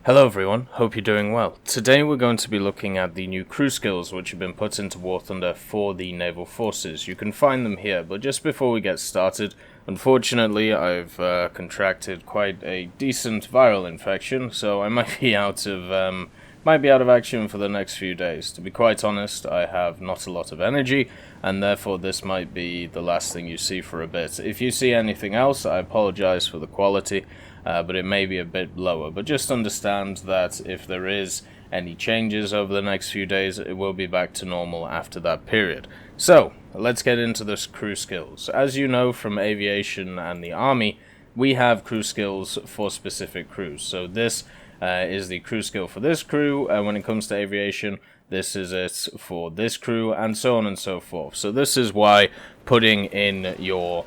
Hello everyone, hope you're doing well. Today we're going to be looking at the new crew skills which have been put into War Thunder for the naval forces. You can find them here, but just before we get started, unfortunately I've contracted quite a decent viral infection, so I might be out of action for the next few days. To be quite honest, I have not a lot of energy, and therefore this might be the last thing you see for a bit. If you see anything else, I apologize for the quality. But it may be a bit lower. But just understand that if there is any changes over the next few days, it will be back to normal after that period. So, let's get into this crew skills. As you know from aviation and the army, we have crew skills for specific crews. So this is the crew skill for this crew. When it comes to aviation, this is it for this crew, and so on and so forth. So this is why putting in your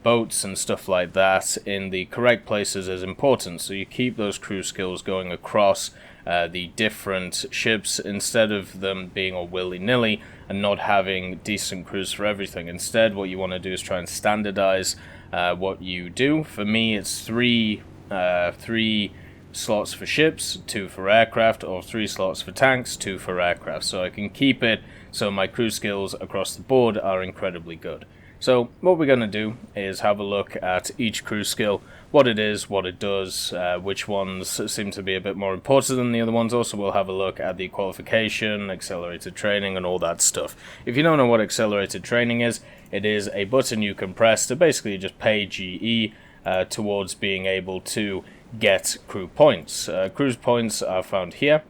boats and stuff like that in the correct places is important, so you keep those crew skills going across the different ships instead of them being all willy-nilly and not having decent crews for everything. Instead, what you want to do is try and standardize what you do. For me, it's three slots for ships, 2 for aircraft, or 3 slots for tanks, 2 for aircraft, so I can keep it so my crew skills across the board are incredibly good. So what we're going to do is have a look at each crew skill, what it is, what it does, which ones seem to be a bit more important than the other ones. Also, we'll have a look at the qualification, accelerated training, and all that stuff. If you don't know what accelerated training is, it is a button you can press to basically just pay GE towards being able to get crew points. Crew points are found here,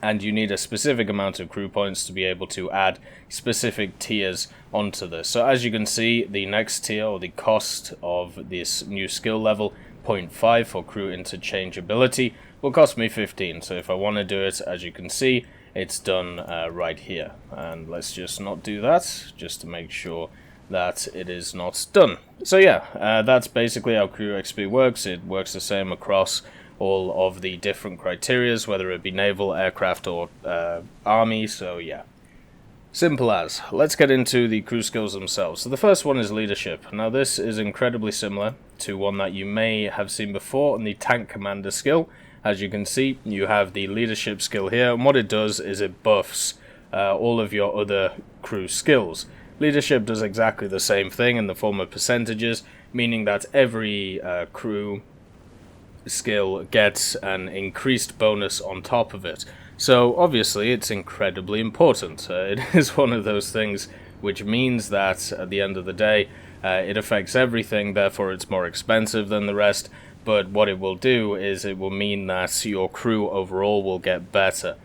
and you need a specific amount of crew points to be able to add specific tiers onto this. So as you can see, the next tier, or the cost of this new skill level, 0.5 for crew interchangeability, will cost me 15. So if I want to do it, as you can see, it's done right here. And let's just not do that, just to make sure that it is not done. So yeah, that's basically how crew XP works. It works the same across all of the different criterias, whether it be naval, aircraft, or army. So yeah, simple as. Let's get into the crew skills themselves. So the first one is leadership. Now this is incredibly similar to one that you may have seen before in the tank commander skill. As you can see, you have the leadership skill here, and what it does is it buffs all of your other crew skills. Leadership does exactly the same thing in the form of percentages, meaning that every crew skill gets an increased bonus on top of it. So obviously it's incredibly important. It is one of those things which means that at the end of the day it affects everything, therefore it's more expensive than the rest, but what it will do is it will mean that your crew overall will get better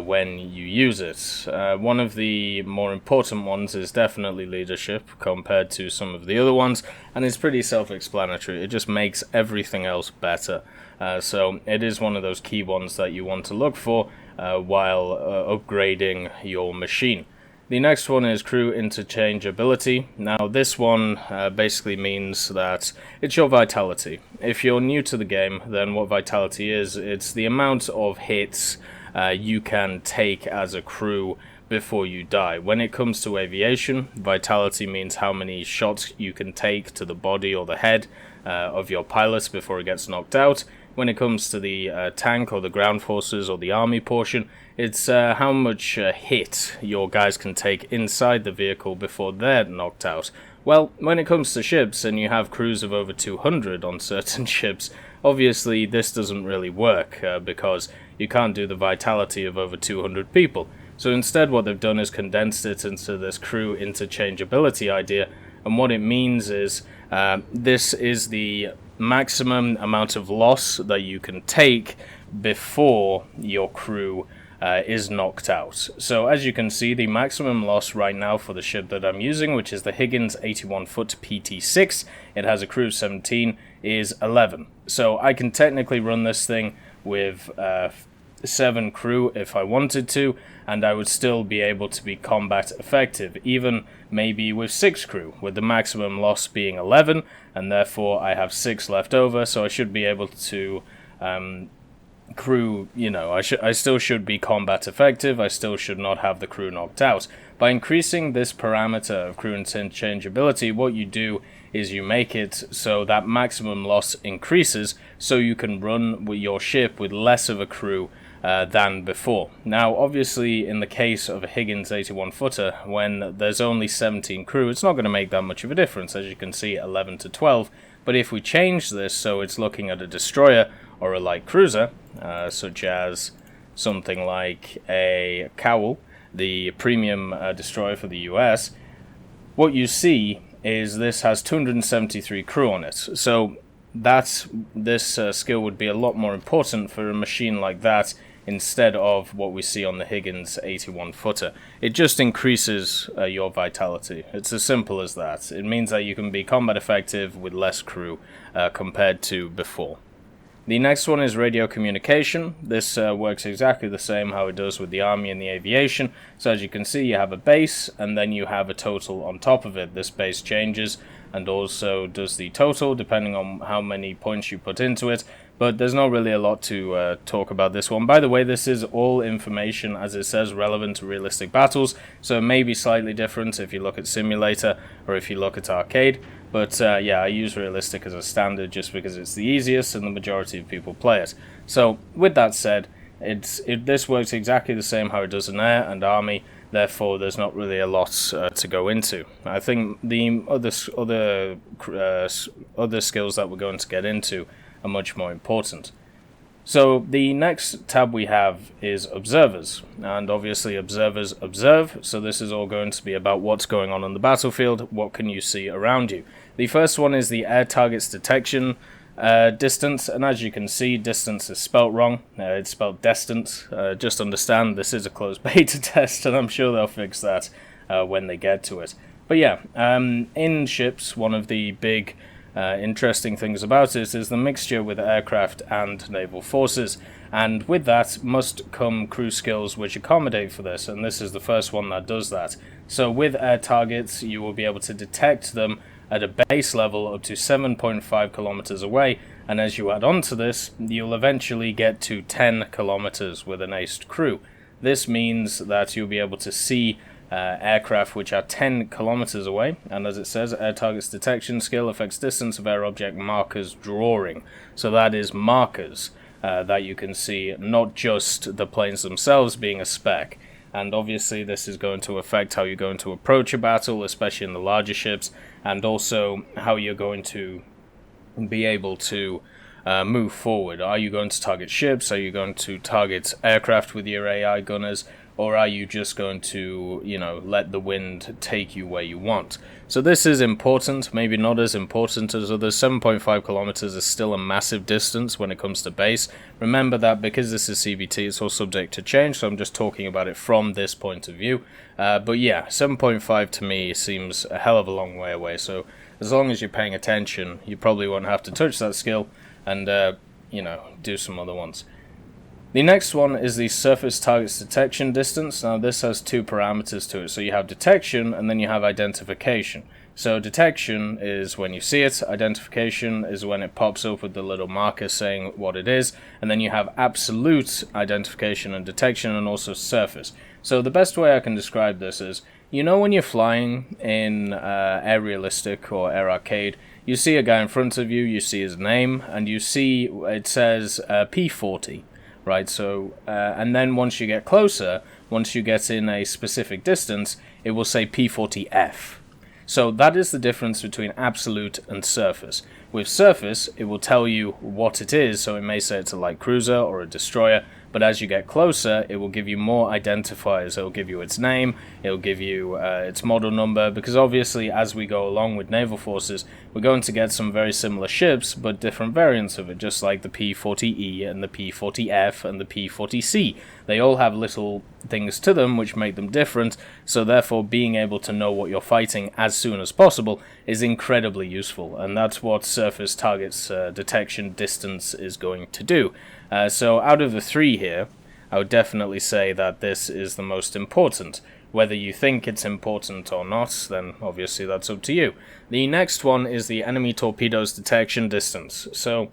when you use it. One of the more important ones is definitely leadership compared to some of the other ones, and it's pretty self-explanatory. It just makes everything else better. So it is one of those key ones that you want to look for while upgrading your machine. The next one is crew interchangeability. Now this one basically means that it's your vitality. If you're new to the game, then what vitality is, it's the amount of hits you can take as a crew before you die. When it comes to aviation, vitality means how many shots you can take to the body or the head of your pilot before it gets knocked out. When it comes to the tank or the ground forces or the army portion, it's how much hit your guys can take inside the vehicle before they're knocked out. Well, when it comes to ships, and you have crews of over 200 on certain ships, obviously this doesn't really work because you can't do the vitality of over 200 people. So instead what they've done is condensed it into this crew interchangeability idea, and what it means is this is the maximum amount of loss that you can take before your crew is knocked out. So as you can see, the maximum loss right now for the ship that I'm using, which is the Higgins 81-foot PT6, it has a crew of 17, is 11. So I can technically run this thing with 7 crew if I wanted to, and I would still be able to be combat effective, even maybe with 6 crew, with the maximum loss being 11, and therefore I have 6 left over, so I should be able to crew, I still should be combat effective, I still should not have the crew knocked out. by increasing this parameter of crew interchangeability, what you do is you make it so that maximum loss increases, so you can run with your ship with less of a crew than before. Now, obviously, in the case of a Higgins 81 footer, when there's only 17 crew, it's not going to make that much of a difference. As you can see, 11 to 12. But if we change this so it's looking at a destroyer or a light cruiser, such as something like a Cowl, the premium destroyer for the US, what you see is this has 273 crew on it. So this skill would be a lot more important for a machine like that instead of what we see on the Higgins 81 footer. It just increases your vitality. It's as simple as that. It means that you can be combat effective with less crew compared to before. The next one is radio communication. This works exactly the same how it does with the Army and the aviation. So as you can see, you have a base and then you have a total on top of it. This base changes and also does the total depending on how many points you put into it. But there's not really a lot to talk about this one. By the way, this is all information, as it says, relevant to realistic battles. So it may be slightly different if you look at simulator or if you look at arcade. But yeah, I use realistic as a standard just because it's the easiest and the majority of people play it. So with that said, this works exactly the same how it does in Air and Army. Therefore, there's not really a lot to go into. I think the other skills that we're going to get into are much more important. So the next tab we have is observers, and obviously observers observe, so this is all going to be about what's going on the battlefield, what can you see around you. The first one is the air targets detection distance, and as you can see, distance is spelt wrong. It's spelled distance. Just understand this is a closed beta test, and I'm sure they'll fix that when they get to it. But yeah, in ships, one of the big interesting things about it is the mixture with aircraft and naval forces, and with that must come crew skills which accommodate for this, and this is the first one that does that. So with air targets, you will be able to detect them at a base level up to 7.5 kilometers away, and as you add on to this, you'll eventually get to 10 kilometers with an aced crew. This means that you'll be able to see aircraft which are 10 kilometers away, and as it says, air targets detection skill affects distance of air object markers drawing. So that is markers that you can see, not just the planes themselves being a spec. And obviously this is going to affect how you're going to approach a battle, especially in the larger ships, and also how you're going to be able to move forward. Are you going to target ships? Are you going to target aircraft with your AI gunners? Or are you just going to, let the wind take you where you want? So this is important, maybe not as important as others. 7.5 kilometers is still a massive distance when it comes to base. Remember that because this is CBT, it's all subject to change, so I'm just talking about it from this point of view. But yeah, 7.5 to me seems a hell of a long way away, so as long as you're paying attention, you probably won't have to touch that skill and, do some other ones. The next one is the surface targets detection distance. Now this has two parameters to it. So you have detection and then you have identification. So detection is when you see it, identification is when it pops up with the little marker saying what it is, and then you have absolute identification and detection and also surface. So the best way I can describe this is, when you're flying in Air Realistic or Air Arcade, you see a guy in front of you, you see his name, and you see it says P40. Right, so, and then once you get closer, once you get in a specific distance, it will say P40F. So that is the difference between absolute and surface. With surface, it will tell you what it is, so it may say it's a light cruiser or a destroyer, but as you get closer, it will give you more identifiers. It will give you its name, it will give you its model number, because obviously as we go along with naval forces, we're going to get some very similar ships, but different variants of it, just like the P40E and the P40F and the P40C. They all have little things to them which make them different, so therefore being able to know what you're fighting as soon as possible is incredibly useful, and that's what surface targets detection distance is going to do. So out of the three here, I would definitely say that this is the most important. Whether you think it's important or not, then obviously that's up to you. The next one is the enemy torpedoes detection distance. So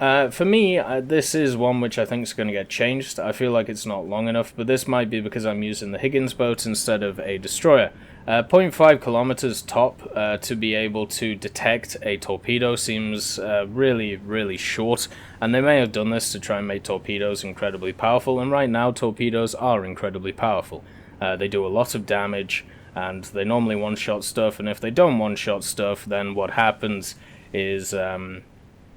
For me, this is one which I think is going to get changed. I feel like it's not long enough, but this might be because I'm using the Higgins boat instead of a destroyer. 0.5 kilometers top to be able to detect a torpedo seems really, really short, and they may have done this to try and make torpedoes incredibly powerful, and right now torpedoes are incredibly powerful. They do a lot of damage, and they normally one-shot stuff, and if they don't one-shot stuff, then what happens is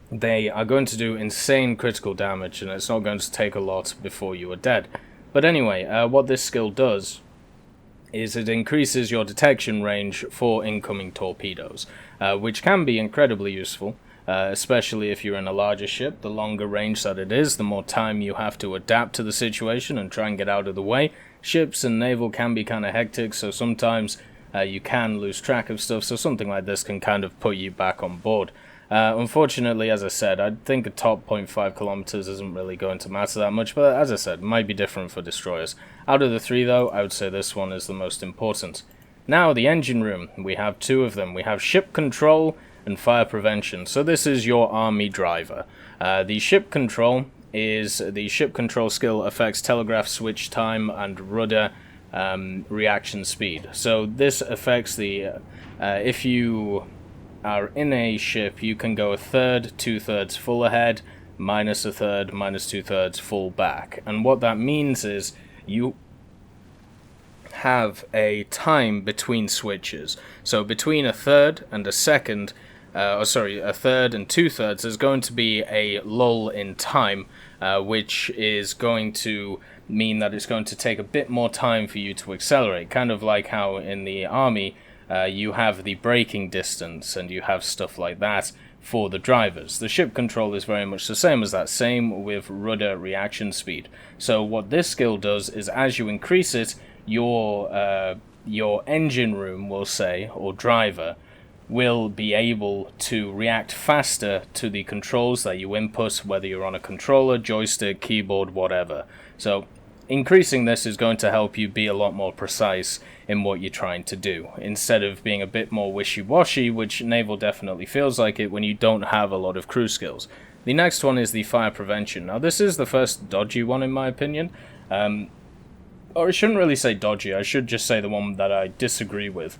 they are going to do insane critical damage, and it's not going to take a lot before you are dead. But anyway, what this skill does is it increases your detection range for incoming torpedoes, which can be incredibly useful, especially if you're in a larger ship. The longer range that it is, the more time you have to adapt to the situation and try and get out of the way. Ships and naval can be kind of hectic, so sometimes you can lose track of stuff, so something like this can kind of put you back on board. Unfortunately, as I said, I think a top 0.5 kilometers isn't really going to matter that much, but as I said, it might be different for destroyers. Out of the three, though, I would say this one is the most important. Now, the engine room. We have two of them. We have ship control and fire prevention. So this is your army driver. The ship control is the ship control skill affects telegraph switch time and rudder reaction speed. So this affects the if you are in a ship, you can go a third, 2/3 full ahead, minus a third, minus 2/3 full back. And what that means is you have a time between switches. So between a third and a second, a third and 2/3, there's going to be a lull in time, which is going to mean that it's going to take a bit more time for you to accelerate. Kind of like how in the army, you have the braking distance and you have stuff like that for the drivers. The ship control is very much the same as that, same with rudder reaction speed. So what this skill does is as you increase it, your engine room, we'll say, or driver, will be able to react faster to the controls that you input, whether you're on a controller, joystick, keyboard, whatever. So increasing this is going to help you be a lot more precise in what you're trying to do, instead of being a bit more wishy-washy, which naval definitely feels like it when you don't have a lot of crew skills. The next one is the fire prevention. Now this is the first dodgy one in my opinion, or I shouldn't really say dodgy, I should just say the one that I disagree with.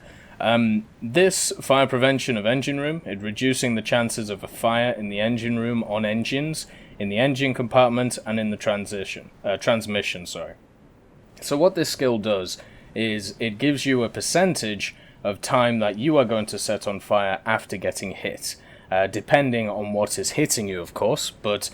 This fire prevention of engine room, it reducing the chances of a fire in the engine room on engines, in the engine compartment, and in the transmission. So what this skill does is it gives you a percentage of time that you are going to set on fire after getting hit, depending on what is hitting you, of course, but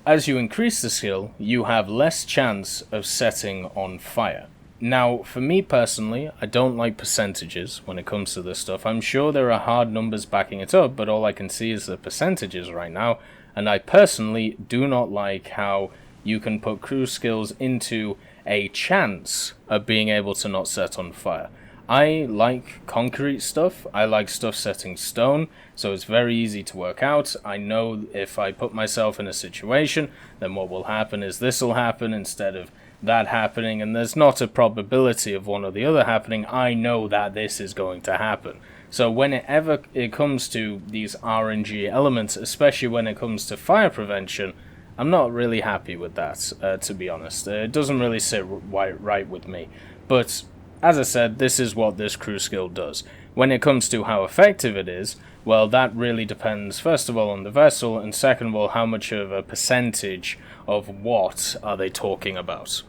as you increase the skill, you have less chance of setting on fire. Now, for me personally, I don't like percentages when it comes to this stuff. I'm sure there are hard numbers backing it up, but all I can see is the percentages right now, and I personally do not like how you can put crew skills into a chance of being able to not set on fire. I like concrete stuff, I like stuff setting stone, so it's very easy to work out. I know if I put myself in a situation, then what will happen is this will happen instead of that happening, and there's not a probability of one or the other happening. I know that this is going to happen. So whenever it comes to these RNG elements, especially when it comes to fire prevention, I'm not really happy with that, to be honest. It doesn't really sit right with me. But as I said, this is what this crew skill does. When it comes to how effective it is, well, that really depends, first of all, on the vessel, and second of all, how much of a percentage of what are they talking about.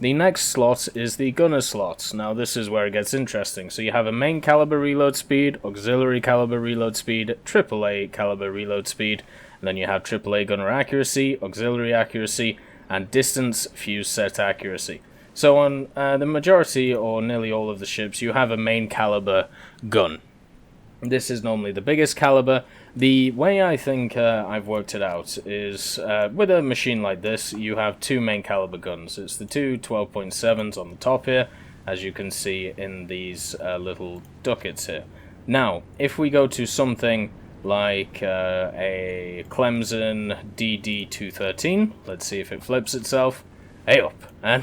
The next slot is the gunner slot. Now this is where it gets interesting. So you have a main caliber reload speed, auxiliary caliber reload speed, AAA caliber reload speed, and then you have AAA gunner accuracy, auxiliary accuracy, and distance fuse set accuracy. So on the majority or nearly all of the ships, you have a main caliber gun. This is normally the biggest caliber. The way I think I've worked it out is with a machine like this, you have two main caliber guns. It's the two 12.7s on the top here, as you can see in these little ducats here. Now, if we go to something like a Clemson DD213, let's see if it flips itself. Hey up! And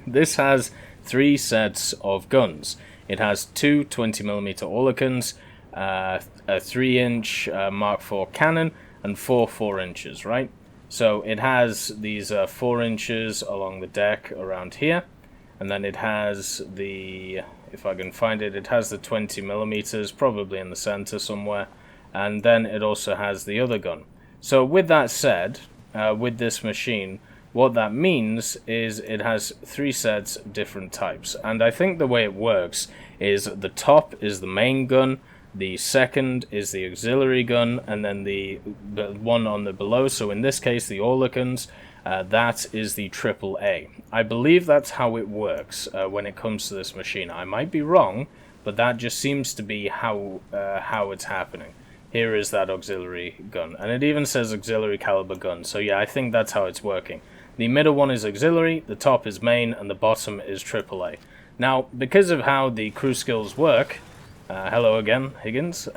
this has three sets of guns. It has two 20mm Oerlikons, a 3-inch Mark IV cannon, and 4 inches, right? So it has these 4 inches along the deck around here, and then it has the, if I can find it, it has the 20 millimeters, probably in the center somewhere, and then it also has the other gun. So with that said, with this machine, what that means is it has 3 sets of different types, and I think the way it works is the top is the main gun, the second is the auxiliary gun, and then the one on the below, so in this case the Oerlikons, that is the AAA. I believe that's how it works when it comes to this machine. I might be wrong, but that just seems to be how it's happening. Here is that auxiliary gun, and it even says auxiliary caliber gun, so yeah, I think that's how it's working. The middle one is auxiliary, the top is main, and the bottom is AAA. Now, because of how the crew skills work, hello again, Higgins,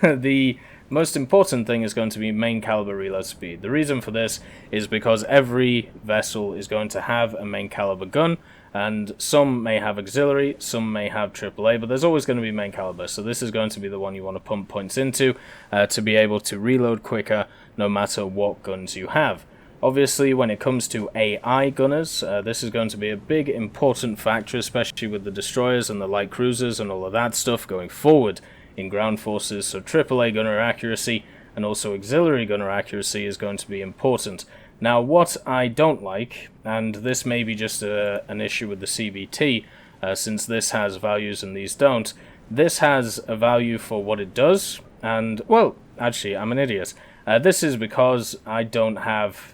the most important thing is going to be main caliber reload speed. The reason for this is because every vessel is going to have a main caliber gun, and some may have auxiliary, some may have AAA, but there's always going to be main caliber, so this is going to be the one you want to pump points into to be able to reload quicker no matter what guns you have. Obviously, when it comes to AI gunners, this is going to be a big important factor, especially with the destroyers and the light cruisers and all of that stuff going forward in ground forces. So AAA gunner accuracy and also auxiliary gunner accuracy is going to be important. Now, what I don't like, and this may be just an issue with the CBT, since this has values and these don't, this has a value for what it does, and, well, actually, I'm an idiot. This is because I don't have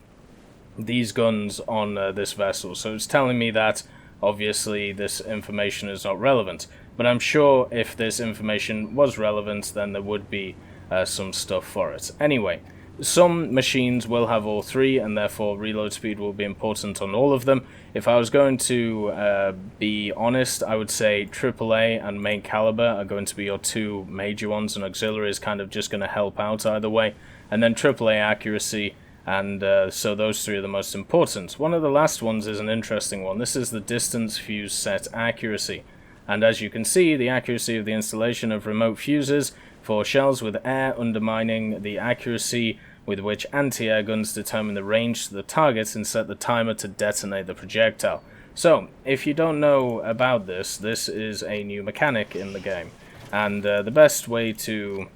these guns on this vessel, so it's telling me that obviously this information is not relevant, but I'm sure if this information was relevant then there would be some stuff for it. Anyway, some machines will have all 3 and therefore reload speed will be important on all of them. If I was going to be honest, I would say AAA and main caliber are going to be your 2 major ones, and auxiliary is kind of just going to help out either way, and then AAA accuracy. And so those 3 are the most important. One of the last ones is an interesting one. This is the distance fuse set accuracy. And as you can see, the accuracy of the installation of remote fuses for shells with air undermining the accuracy with which anti-air guns determine the range to the target and set the timer to detonate the projectile. So, if you don't know about this, this is a new mechanic in the game. And the best way to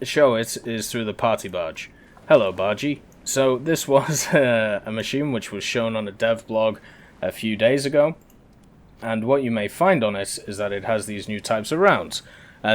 show it is through the party barge. Hello, Bargy. So this was a machine which was shown on a dev blog a few days ago, and what you may find on it is that it has these new types of rounds.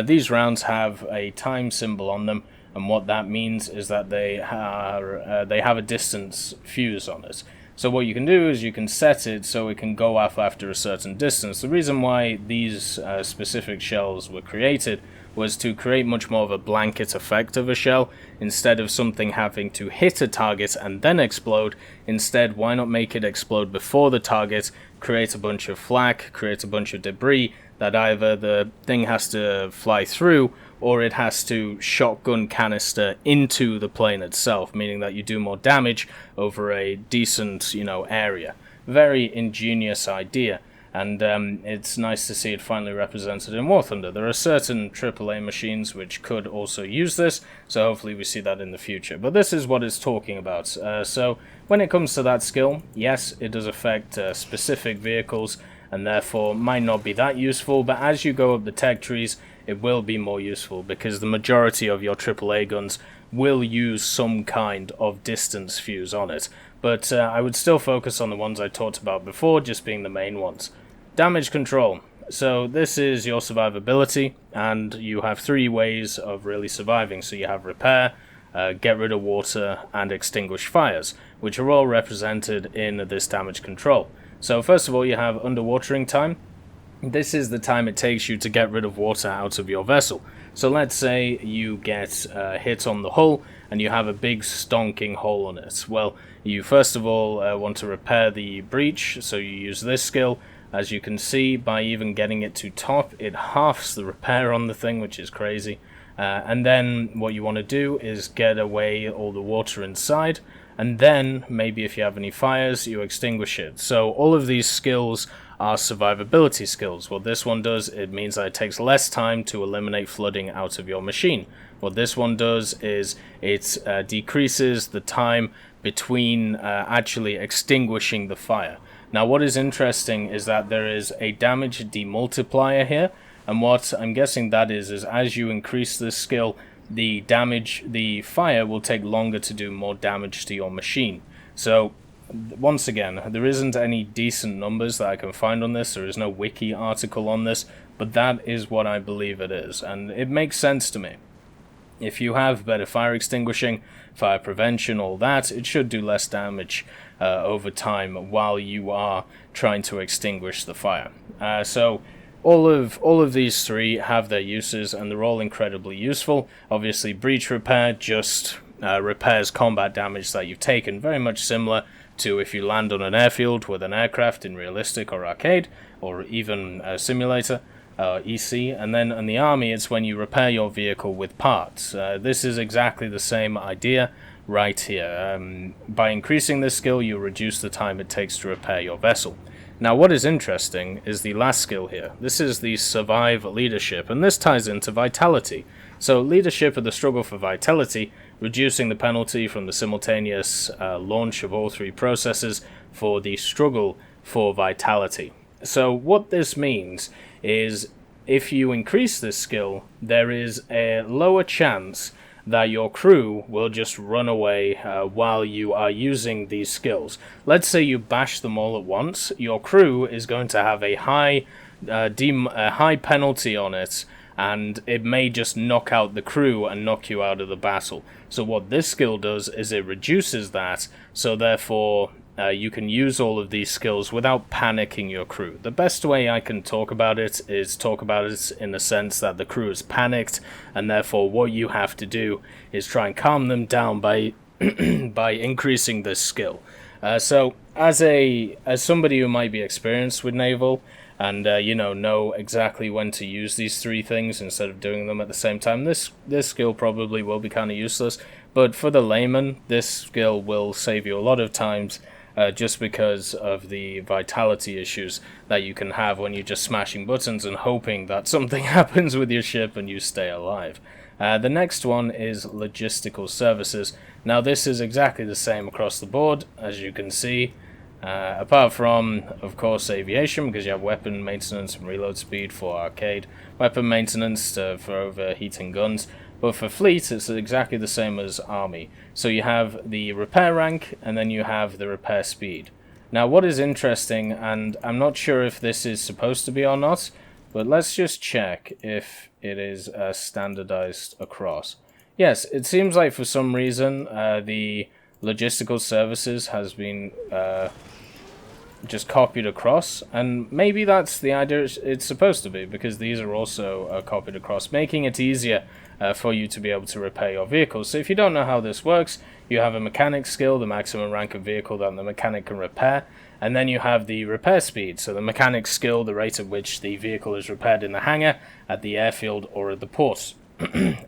These rounds have a time symbol on them, and what that means is that they have a distance fuse on it. So what you can do is you can set it so it can go off after a certain distance. The reason why these specific shells were created was to create much more of a blanket effect of a shell. Instead of something having to hit a target and then explode, instead, why not make it explode before the target, create a bunch of flak, create a bunch of debris that either the thing has to fly through or it has to shotgun canister into the plane itself, meaning that you do more damage over a decent, area. Very ingenious idea. And it's nice to see it finally represented in War Thunder. There are certain AAA machines which could also use this, so hopefully we see that in the future. But this is what it's talking about. So when it comes to that skill, yes, it does affect specific vehicles, and therefore might not be that useful, but as you go up the tech trees, it will be more useful, because the majority of your AAA guns will use some kind of distance fuse on it. But I would still focus on the ones I talked about before, just being the main ones. Damage control. So this is your survivability, and you have 3 ways of really surviving. So you have repair, get rid of water, and extinguish fires, which are all represented in this damage control. So first of all, you have underwatering time. This is the time it takes you to get rid of water out of your vessel. So let's say you get hit on the hull and you have a big stonking hole on it. Well, you first of all want to repair the breach, so you use this skill. As you can see, by even getting it to top, it halves the repair on the thing, which is crazy. And then what you want to do is get away all the water inside, and then maybe if you have any fires, you extinguish it. So all of these skills are survivability skills. What this one does, it means that it takes less time to eliminate flooding out of your machine. What this one does is it decreases the time between actually extinguishing the fire. Now what is interesting is that there is a damage demultiplier here, and what I'm guessing that is as you increase this skill, the fire will take longer to do more damage to your machine. So once again, there isn't any decent numbers that I can find on this. There is no wiki article on this, but that is what I believe it is, and it makes sense to me. If you have better fire extinguishing, fire prevention, all that, it should do less damage over time while you are trying to extinguish the fire. So all of these three have their uses, and they're all incredibly useful. Obviously, breach repair just repairs combat damage that you've taken, very much similar to if you land on an airfield with an aircraft in realistic or arcade, or even a simulator, EC. And then in the army, it's when you repair your vehicle with parts. This is exactly the same idea right here. By increasing this skill, you reduce the time it takes to repair your vessel. Now what is interesting is the last skill here. This is the survive leadership, and this ties into vitality. So leadership of the struggle for vitality, reducing the penalty from the simultaneous launch of all three processes for the struggle for vitality. So what this means is if you increase this skill, there is a lower chance that your crew will just run away while you are using these skills. Let's say you bash them all at once, your crew is going to have a high penalty on it, and it may just knock out the crew and knock you out of the battle. So what this skill does is it reduces that, so therefore you can use all of these skills without panicking your crew. The best way I can talk about it is talk about it in the sense that the crew is panicked, and therefore what you have to do is try and calm them down by by increasing this skill. So as somebody who might be experienced with naval and know exactly when to use these three things instead of doing them at the same time, this skill probably will be kind of useless. But for the layman, this skill will save you a lot of times, just because of the vitality issues that you can have when you're just smashing buttons and hoping that something happens with your ship and you stay alive. The next one is logistical services. Now this is exactly the same across the board, as you can see, apart from, of course, aviation, because you have weapon maintenance and reload speed for arcade, weapon maintenance for overheating guns. But for fleet, it's exactly the same as army. So you have the repair rank, and then you have the repair speed. Now what is interesting, and I'm not sure if this is supposed to be or not, but let's just check if it is standardized across. Yes, it seems like for some reason the logistical services has been just copied across, and maybe that's the idea it's supposed to be, because these are also copied across, making it easier for you to be able to repair your vehicles. So if you don't know how this works, you have a mechanic skill, the maximum rank of vehicle that the mechanic can repair, and then you have the repair speed, so the mechanic skill, the rate at which the vehicle is repaired in the hangar, at the airfield, or at the port.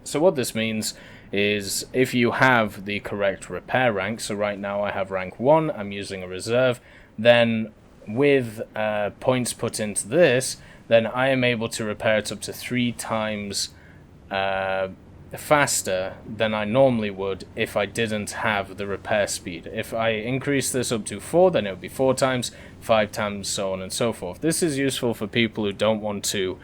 So what this means is if you have the correct repair rank, so right now I have rank 1, I'm using a reserve, then with points put into this, then I am able to repair it up to 3 times faster than I normally would if I didn't have the repair speed. If I increase this up to 4, then it would be 4 times, 5 times, so on and so forth. This is useful for people who don't want to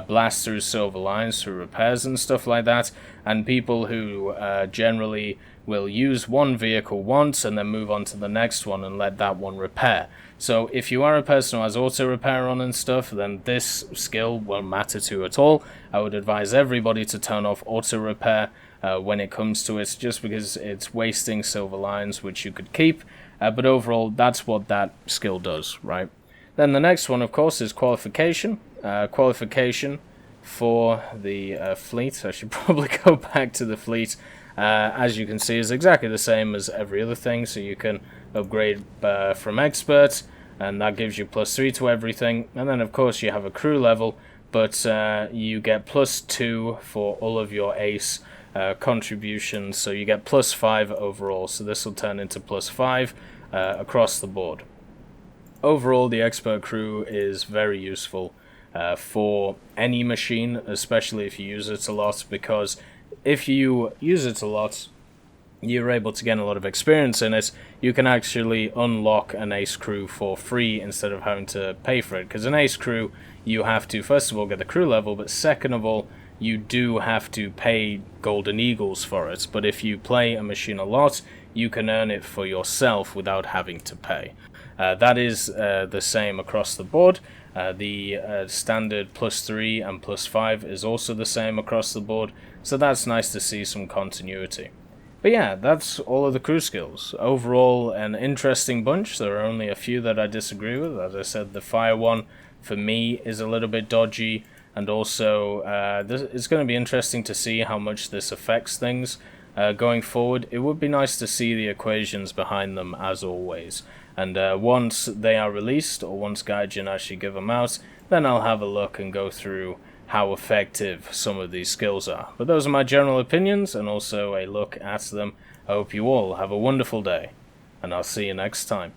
blast through silver lines through repairs and stuff like that, and people who generally will use one vehicle once and then move on to the next one and let that one repair. So if you are a person who has auto repair on and stuff, then this skill won't matter to you at all. I would advise everybody to turn off auto repair when it comes to it, just because it's wasting silver lines which you could keep, but overall that's what that skill does, right? Then the next one, of course, is qualification. Qualification for the fleet. I should probably go back to the fleet. As you can see, is exactly the same as every other thing, so you can upgrade from expert, and that gives you +3 to everything. And then of course you have a crew level, but you get +2 for all of your ace contributions, so you get +5 overall, so this will turn into +5 across the board. Overall, the Expert Crew is very useful for any machine, especially if you use it a lot, because if you use it a lot, you're able to get a lot of experience in it. You can actually unlock an Ace Crew for free instead of having to pay for it, because an Ace Crew, you have to first of all get the crew level, but second of all, you do have to pay Golden Eagles for it. But if you play a machine a lot, you can earn it for yourself without having to pay. That is the same across the board. The standard +3 and +5 is also the same across the board, so that's nice to see some continuity. But yeah, that's all of the crew skills. Overall, an interesting bunch. There are only a few that I disagree with. As I said, the fire one, for me, is a little bit dodgy, and also it's going to be interesting to see how much this affects things going forward. It would be nice to see the equations behind them, as always. And once they are released, or once Gaijin actually give them out, then I'll have a look and go through how effective some of these skills are. But those are my general opinions, and also a look at them. I hope you all have a wonderful day, and I'll see you next time.